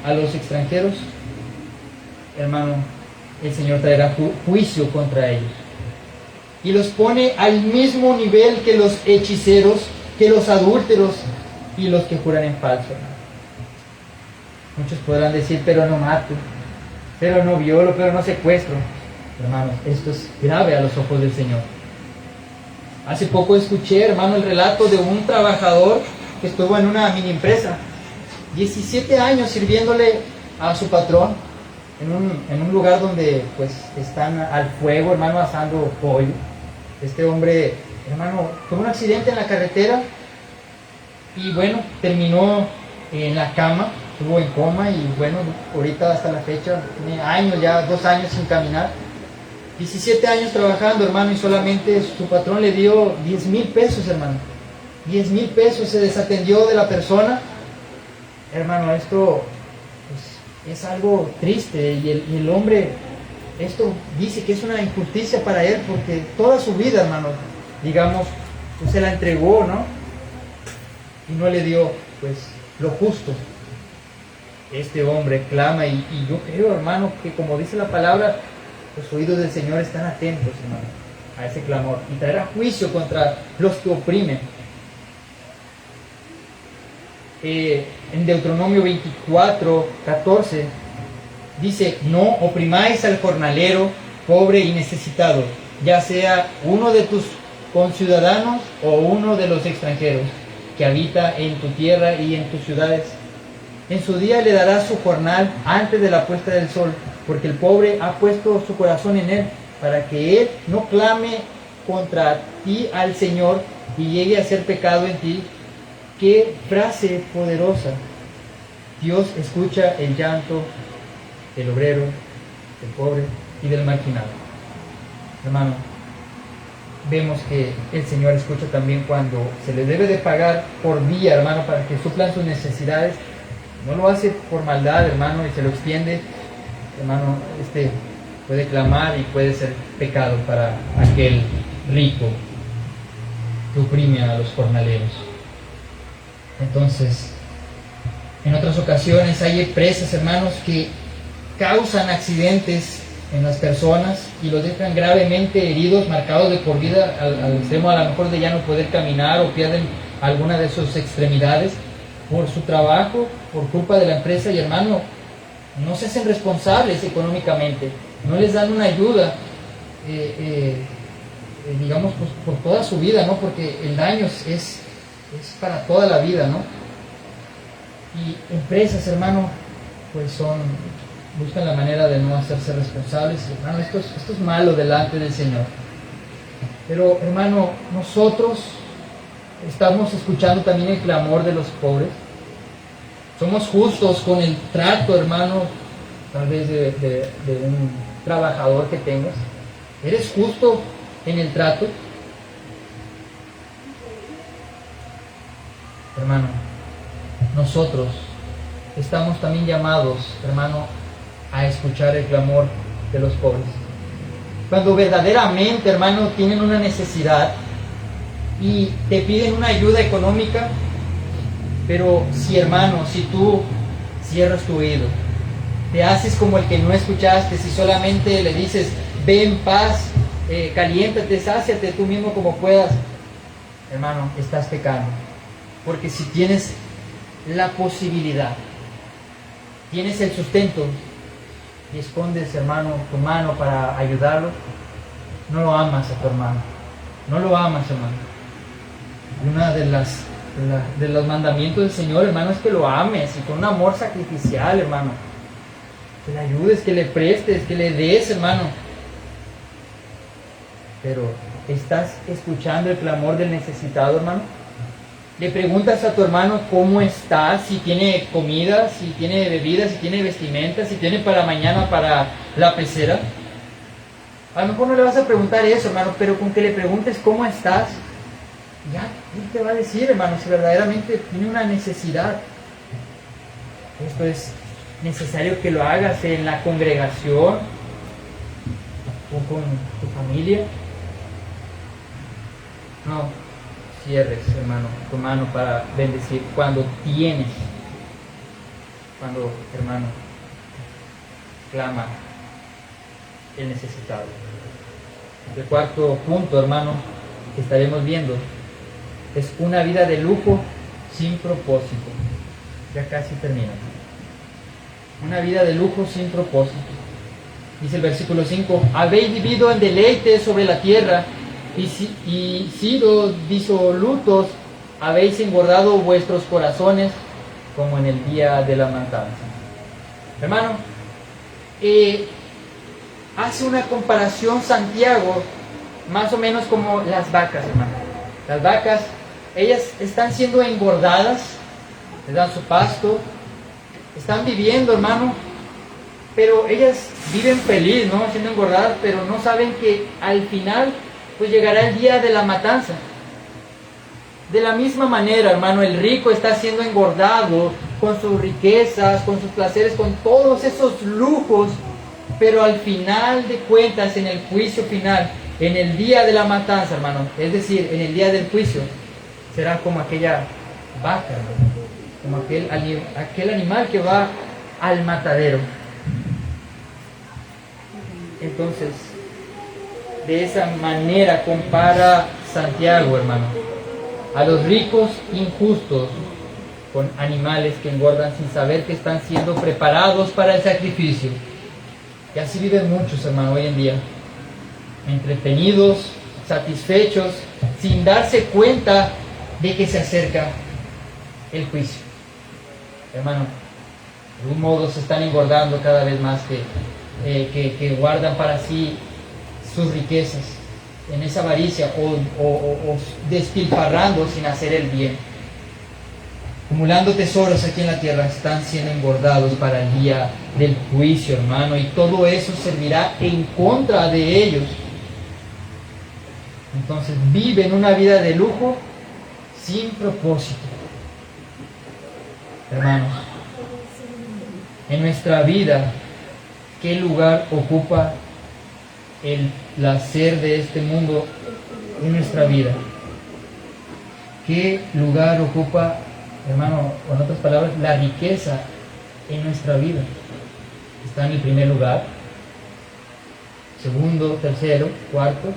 a los extranjeros, hermano, el Señor traerá juicio contra ellos. Y los pone al mismo nivel que los hechiceros, que los adúlteros y los que juran en falso. Muchos podrán decir, pero no mato, pero no violo, pero no secuestro. Hermanos, esto es grave a los ojos del Señor. Hace poco escuché, hermano, el relato de un trabajador que estuvo en una mini empresa, 17 años sirviéndole a su patrón en un lugar donde pues están al fuego, hermano, asando pollo. Este hombre, hermano, tuvo un accidente en la carretera y bueno, terminó en la cama, estuvo en coma y bueno, ahorita hasta la fecha tiene años, ya 2 años sin caminar. 17 años trabajando, hermano, y solamente su patrón le dio 10,000 pesos, hermano. 10,000 pesos, se desatendió de la persona. Hermano, esto pues, es algo triste y el hombre, esto dice que es una injusticia para él porque toda su vida, hermano, digamos, pues, se la entregó, ¿no? Y no le dio, pues, lo justo. Este hombre clama y yo creo, hermano, que como dice la palabra, los oídos del Señor están atentos, hermano, a ese clamor y traerá juicio contra los que oprimen. En Deuteronomio 24:14 dice, no oprimáis al jornalero, pobre y necesitado, ya sea uno de tus conciudadanos o uno de los extranjeros que habita en tu tierra y en tus ciudades. En su día le darás su jornal antes de la puesta del sol, porque el pobre ha puesto su corazón en él, para que él no clame contra ti al Señor y llegue a ser pecado en ti. Qué frase poderosa. Dios escucha el llanto del obrero, del pobre y del marginado. Hermano, vemos que el Señor escucha también cuando se le debe de pagar por día, hermano, para que suplan sus necesidades. No lo hace por maldad, hermano, y se lo extiende. Hermano, puede clamar y puede ser pecado para aquel rico que oprime a los jornaleros. Entonces, en otras ocasiones hay empresas, hermanos, que causan accidentes en las personas y los dejan gravemente heridos, marcados de por vida, al extremo a lo mejor de ya no poder caminar o pierden alguna de sus extremidades por su trabajo, por culpa de la empresa. Y hermano, no se hacen responsables económicamente, no les dan una ayuda, digamos, pues, por toda su vida, ¿no? Porque el daño es para toda la vida, ¿no? Y empresas, hermano, pues buscan la manera de no hacerse responsables. Hermano, esto es malo delante del Señor. Pero, hermano, nosotros estamos escuchando también el clamor de los pobres. Somos justos con el trato, hermano, tal vez de un trabajador que tengas. ¿Eres justo en el trato? Hermano, nosotros estamos también llamados, hermano, a escuchar el clamor de los pobres. Cuando verdaderamente, hermano, tienen una necesidad y te piden una ayuda económica, Pero si, hermano, si tú cierras tu oído, te haces como el que no escuchaste, si solamente le dices, ve en paz, caliéntate, sáciate tú mismo como puedas, hermano, estás pecando. Porque si tienes la posibilidad, tienes el sustento y escondes, hermano, tu mano para ayudarlo, no lo amas a tu hermano, no lo amas, hermano. Una de los mandamientos del Señor, hermano, es que lo ames y con un amor sacrificial, hermano, que le ayudes, que le prestes, que le des, hermano. Pero ¿estás escuchando el clamor del necesitado, hermano? Le preguntas a tu hermano cómo está, si tiene comida, si tiene bebida, si tiene vestimenta, si tiene para mañana para la pecera. A lo mejor no le vas a preguntar eso, hermano, pero con que le preguntes cómo estás, ya él te va a decir, hermano, si verdaderamente tiene una necesidad. Esto es necesario que lo hagas en la congregación o con tu familia. No cierres, hermano, tu mano para bendecir cuando tienes, cuando, hermano, clama el necesitado. El cuarto punto, hermano, que estaremos viendo es una vida de lujo sin propósito. Ya casi termina. Una vida de lujo sin propósito. Dice el versículo 5: habéis vivido en deleite sobre la tierra y sido disolutos, habéis engordado vuestros corazones como en el día de la matanza. Hermano, hace una comparación Santiago más o menos como las vacas, hermano. Las vacas, ellas están siendo engordadas, les dan su pasto, están viviendo, hermano, pero ellas viven feliz, ¿no? Siendo engordadas, pero no saben que al final pues llegará el día de la matanza. De la misma manera, hermano, el rico está siendo engordado con sus riquezas, con sus placeres, con todos esos lujos, pero al final de cuentas, en el juicio final, en el día de la matanza, hermano, es decir, en el día del juicio, será como aquella vaca, hermano, como aquel animal que va al matadero. Entonces, de esa manera compara Santiago, hermano, a los ricos injustos con animales que engordan sin saber que están siendo preparados para el sacrificio. Y así viven muchos, hermano, hoy en día, entretenidos, satisfechos, sin darse cuenta de que se acerca el juicio. Hermano, de algún modo se están engordando cada vez más, que guardan para sí sus riquezas en esa avaricia o despilfarrando sin hacer el bien, acumulando tesoros aquí en la tierra. Están siendo engordados para el día del juicio, hermano, y todo eso servirá en contra de ellos. Entonces viven una vida de lujo sin propósito. Hermanos, en nuestra vida, ¿qué lugar ocupa el placer de este mundo en nuestra vida? ¿Qué lugar ocupa, hermano, con otras palabras, la riqueza en nuestra vida? ¿Está en el primer lugar? ¿Segundo, tercero, cuarto?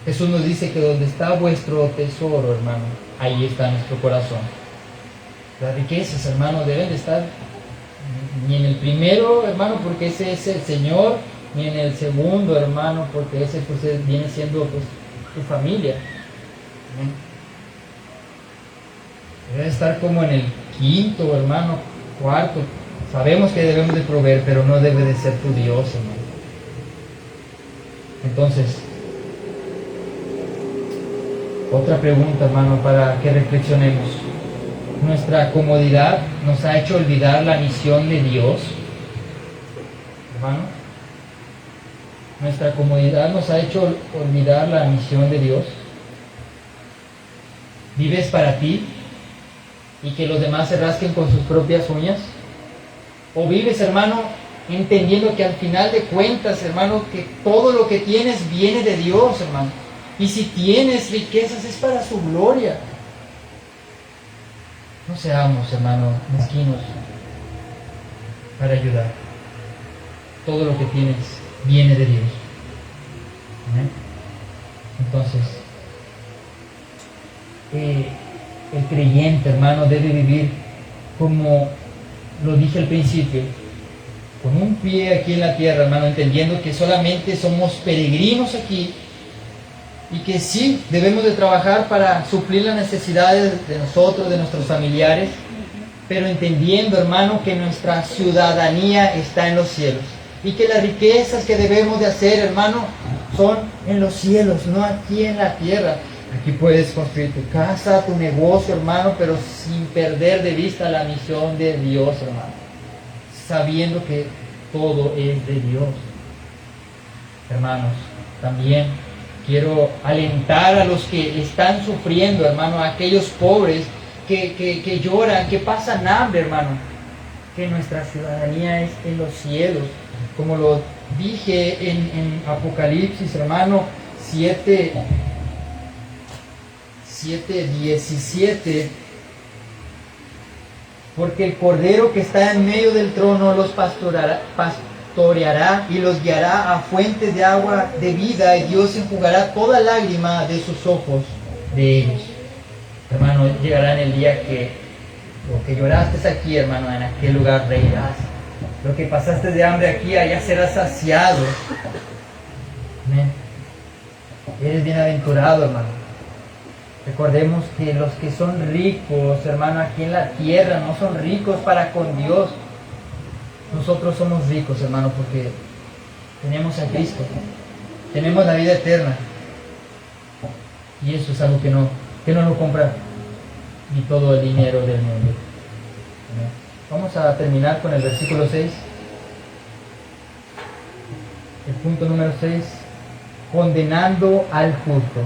Jesús nos dice que donde está vuestro tesoro, hermano, ahí está nuestro corazón. Las riquezas, hermano, deben de estar ni en el primero, hermano, porque ese es el Señor, ni en el segundo, hermano, porque ese pues viene siendo pues tu familia. Debe estar como en el quinto, hermano, cuarto. Sabemos que debemos de proveer, pero no debe de ser tu Dios, hermano. Entonces, otra pregunta, hermano, para que reflexionemos. ¿Nuestra comodidad nos ha hecho olvidar la misión de Dios, hermano? ¿Nuestra comodidad nos ha hecho olvidar la misión de Dios? ¿Vives para ti y que los demás se rasquen con sus propias uñas? ¿O vives, hermano, entendiendo que al final de cuentas, hermano, que todo lo que tienes viene de Dios, hermano? Y si tienes riquezas es para su gloria. No seamos, hermano, mezquinos para ayudar. Todo lo que tienes viene de Dios. ¿Amén? Entonces, el creyente, hermano, debe vivir como lo dije al principio, con un pie aquí en la tierra, hermano, entendiendo que solamente somos peregrinos aquí y que sí debemos de trabajar para suplir las necesidades de nosotros, de nuestros familiares, pero entendiendo, hermano, que nuestra ciudadanía está en los cielos y que las riquezas que debemos de hacer, hermano, son en los cielos, no aquí en la tierra. Aquí puedes construir tu casa, tu negocio, hermano, pero sin perder de vista la misión de Dios, hermano. Sabiendo que todo es de Dios. Hermanos, también quiero alentar a los que están sufriendo, hermano, a aquellos pobres que lloran, que pasan hambre, hermano. Que nuestra ciudadanía es en los cielos. Como lo dije en Apocalipsis, hermano, 7:17, porque el Cordero que está en medio del trono los pastoreará y los guiará a fuentes de agua de vida, y Dios enjugará toda lágrima de sus ojos de ellos. Hermano, llegará en el día que lo que lloraste aquí, hermano, en aquel lugar reirás. Lo que pasaste de hambre aquí, allá serás saciado. Amén. Eres bienaventurado, hermano. Recordemos que los que son ricos, hermano, aquí en la tierra, no son ricos para con Dios. Nosotros somos ricos, hermano, porque tenemos a Cristo, tenemos la vida eterna. Y eso es algo que no lo compra ni todo el dinero del mundo. Vamos a terminar con el versículo 6. El punto número 6. Condenando al justo.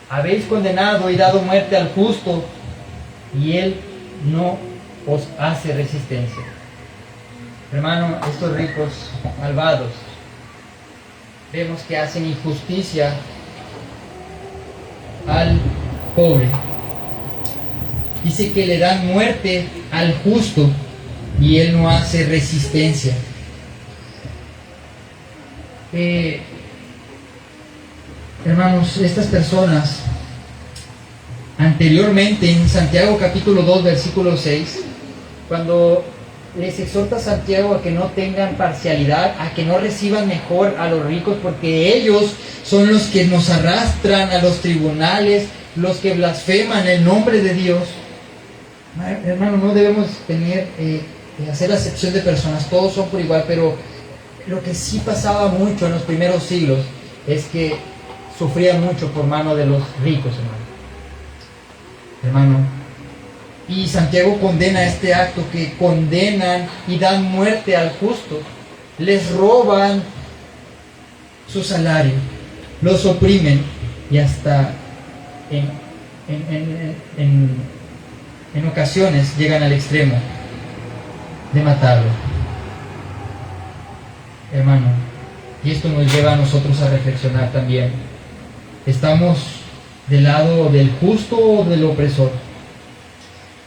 Habéis condenado y dado muerte al justo, y él no os hace resistencia. Hermano, estos ricos malvados, vemos que hacen injusticia al pobre. Dice que le dan muerte al justo, y él no hace resistencia. Hermanos, estas personas, anteriormente en Santiago capítulo 2, versículo 6, cuando les exhorta a Santiago a que no tengan parcialidad, a que no reciban mejor a los ricos, porque ellos son los que nos arrastran a los tribunales, los que blasfeman el nombre de Dios. Hermano, no debemos hacer acepción de personas, todos son por igual, pero lo que sí pasaba mucho en los primeros siglos es que sufrían mucho por mano de los ricos, hermano. Y Santiago condena este acto, que condenan y dan muerte al justo, les roban su salario, los oprimen y hasta en ocasiones llegan al extremo de matarlo. Hermano, y esto nos lleva a nosotros a reflexionar también. ¿Estamos del lado del justo o del opresor?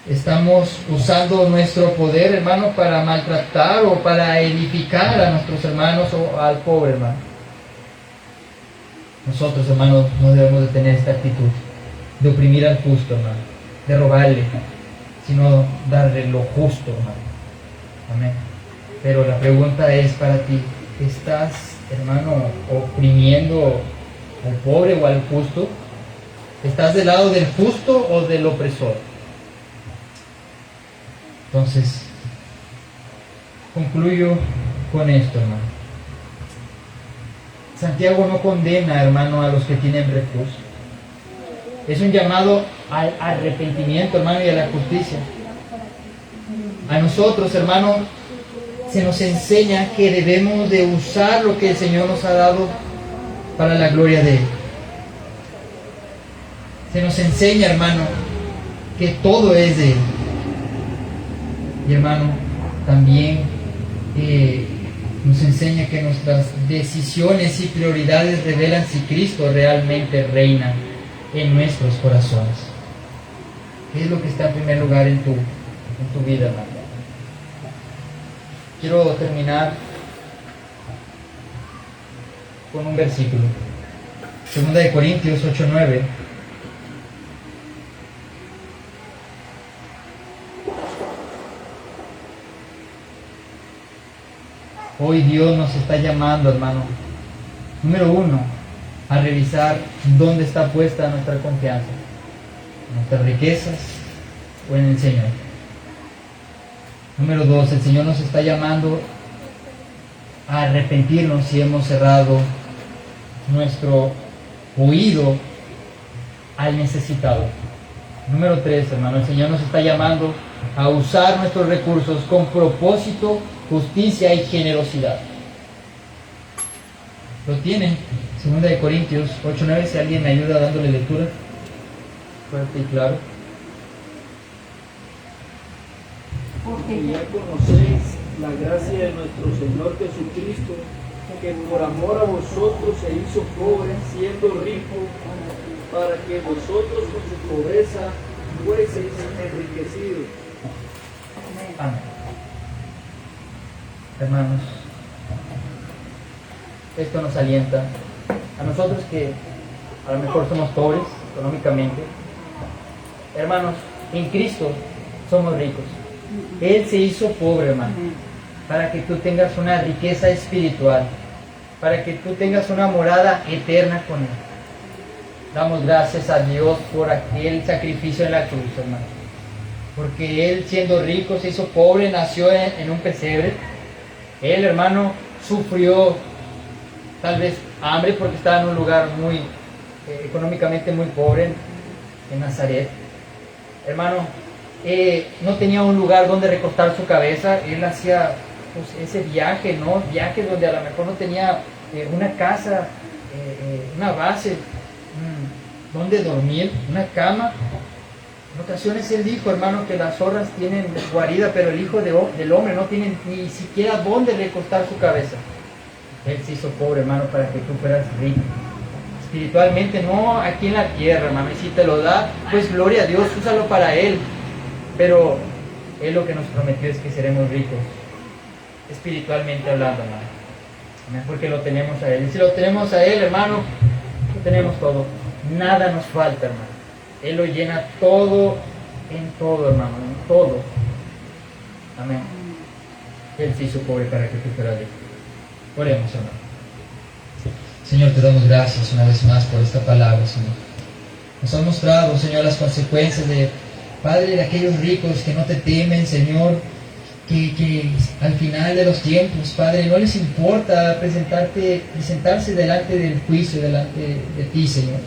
¿Estamos usando nuestro poder, hermano, para maltratar o para edificar a nuestros hermanos o al pobre, hermano? Nosotros, hermanos, no debemos de tener esta actitud de oprimir al justo, hermano, de robarle, sino darle lo justo, hermano. Amén. Pero la pregunta es para ti: ¿estás, hermano, oprimiendo al pobre o al justo? ¿Estás del lado del justo o del opresor? Entonces, concluyo con esto, hermano. Santiago no condena, hermano, a los que tienen recursos. Es un llamado al arrepentimiento, hermano, y a la justicia. A nosotros, hermano, se nos enseña que debemos de usar lo que el Señor nos ha dado para la gloria de Él. Se nos enseña, hermano, que todo es de Él. Y, hermano, también nos enseña que nuestras decisiones y prioridades revelan si Cristo realmente reina en nuestros corazones. ¿Qué es lo que está en primer lugar en tu vida, hermano? Quiero terminar con un versículo. 2 Corintios 8:9. Hoy Dios nos está llamando, hermano, número uno, a revisar dónde está puesta nuestra confianza, en nuestras riquezas o en el Señor. Número dos, el Señor nos está llamando a arrepentirnos si hemos cerrado nuestro oído al necesitado. Número tres, hermano, el Señor nos está llamando a usar nuestros recursos con propósito, justicia y generosidad. Lo tienen, 2 Corintios 8:9, si alguien me ayuda dándole lectura fuerte y claro. Porque ya conocéis la gracia de nuestro Señor Jesucristo, que por amor a vosotros se hizo pobre, siendo rico, para que vosotros con su pobreza fueseis enriquecidos. Amén. Hermanos, esto nos alienta a nosotros que a lo mejor somos pobres económicamente. Hermanos, en Cristo somos ricos. Él se hizo pobre, hermano, para que tú tengas una riqueza espiritual, para que tú tengas una morada eterna con Él. Damos gracias a Dios por aquel sacrificio en la cruz, hermano, porque Él, siendo rico, se hizo pobre, nació en un pesebre. Él, hermano, sufrió tal vez hambre porque estaba en un lugar muy económicamente muy pobre, en Nazaret. Hermano, no tenía un lugar donde recostar su cabeza. Él hacía pues, ese viaje, ¿no? Viajes donde a lo mejor no tenía una casa, una base, donde dormir, una cama. En ocasiones él dijo, hermano, que las zorras tienen guarida, pero el Hijo del Hombre no tiene ni siquiera dónde recostar su cabeza. Él se hizo pobre, hermano, para que tú fueras rico. Espiritualmente, no aquí en la tierra, hermano. Y si te lo da, pues gloria a Dios, úsalo para Él. Pero Él lo que nos prometió es que seremos ricos, espiritualmente hablando, hermano. Porque lo tenemos a Él. Y si lo tenemos a Él, hermano, lo tenemos todo. Nada nos falta, hermano. Él lo llena todo en todo, hermano, en todo. Amén. Él se hizo pobre para que tú fueras rico. Oremos, hermano. Señor, te damos gracias una vez más por esta palabra, Señor. Nos has mostrado, Señor, las consecuencias de, Padre, de aquellos ricos que no te temen, Señor, que al final de los tiempos, Padre, no les importa presentarse delante del juicio, delante de ti, Señor.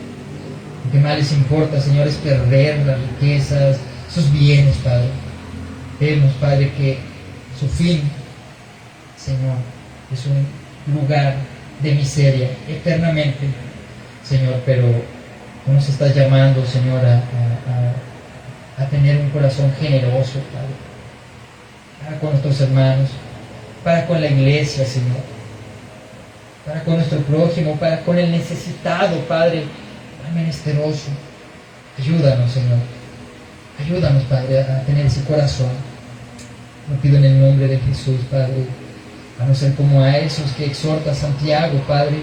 Lo que más les importa, Señor, es perder las riquezas, sus bienes, Padre. Vemos, Padre, que su fin, Señor, es un lugar de miseria eternamente, Señor, pero tú nos estás llamando, Señor, a tener un corazón generoso, Padre, para con nuestros hermanos, para con la iglesia, Señor, para con nuestro prójimo, para con el necesitado, Padre, el menesteroso. Ayúdanos, Señor, ayúdanos, Padre, a tener ese corazón. Lo pido en el nombre de Jesús, Padre, a no ser como a esos que exhorta Santiago, Padre,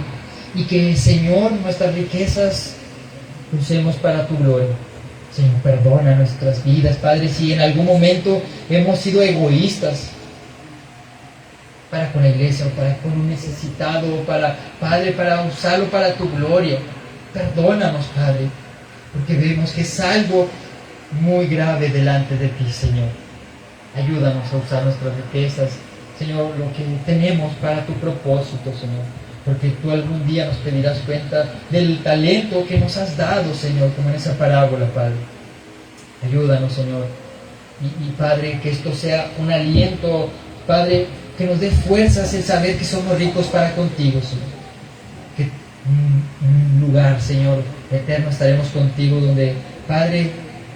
y que, Señor, nuestras riquezas usemos para tu gloria. Señor, perdona nuestras vidas, Padre, si en algún momento hemos sido egoístas para con la iglesia o para con un necesitado, Padre, para usarlo para tu gloria. Perdónanos, Padre, porque vemos que es algo muy grave delante de ti, Señor. Ayúdanos a usar nuestras riquezas, Señor, lo que tenemos para tu propósito, Señor, porque tú algún día nos pedirás cuenta del talento que nos has dado, Señor, como en esa parábola, Padre. Ayúdanos, Señor, y Padre, que esto sea un aliento, Padre, que nos dé fuerzas el saber que somos ricos para contigo, Señor. Que un lugar, Señor, eterno estaremos contigo, donde, Padre,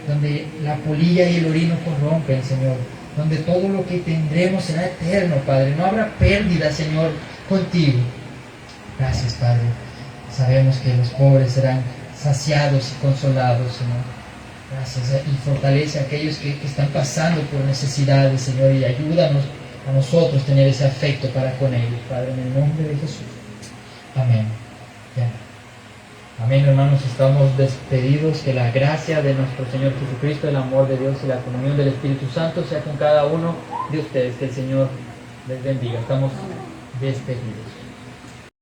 donde la polilla y el orino corrompen, Señor, donde todo lo que tendremos será eterno, Padre. No habrá pérdida, Señor, contigo. Gracias, Padre. Sabemos que los pobres serán saciados y consolados, Señor. Gracias, y fortalece a aquellos que están pasando por necesidades, Señor, y ayúdanos a nosotros tener ese afecto para con ellos, Padre, en el nombre de Jesús. Amén. Ya. Amén, hermanos, estamos despedidos. Que la gracia de nuestro Señor Jesucristo, el amor de Dios y la comunión del Espíritu Santo sea con cada uno de ustedes. Que el Señor les bendiga. Estamos despedidos.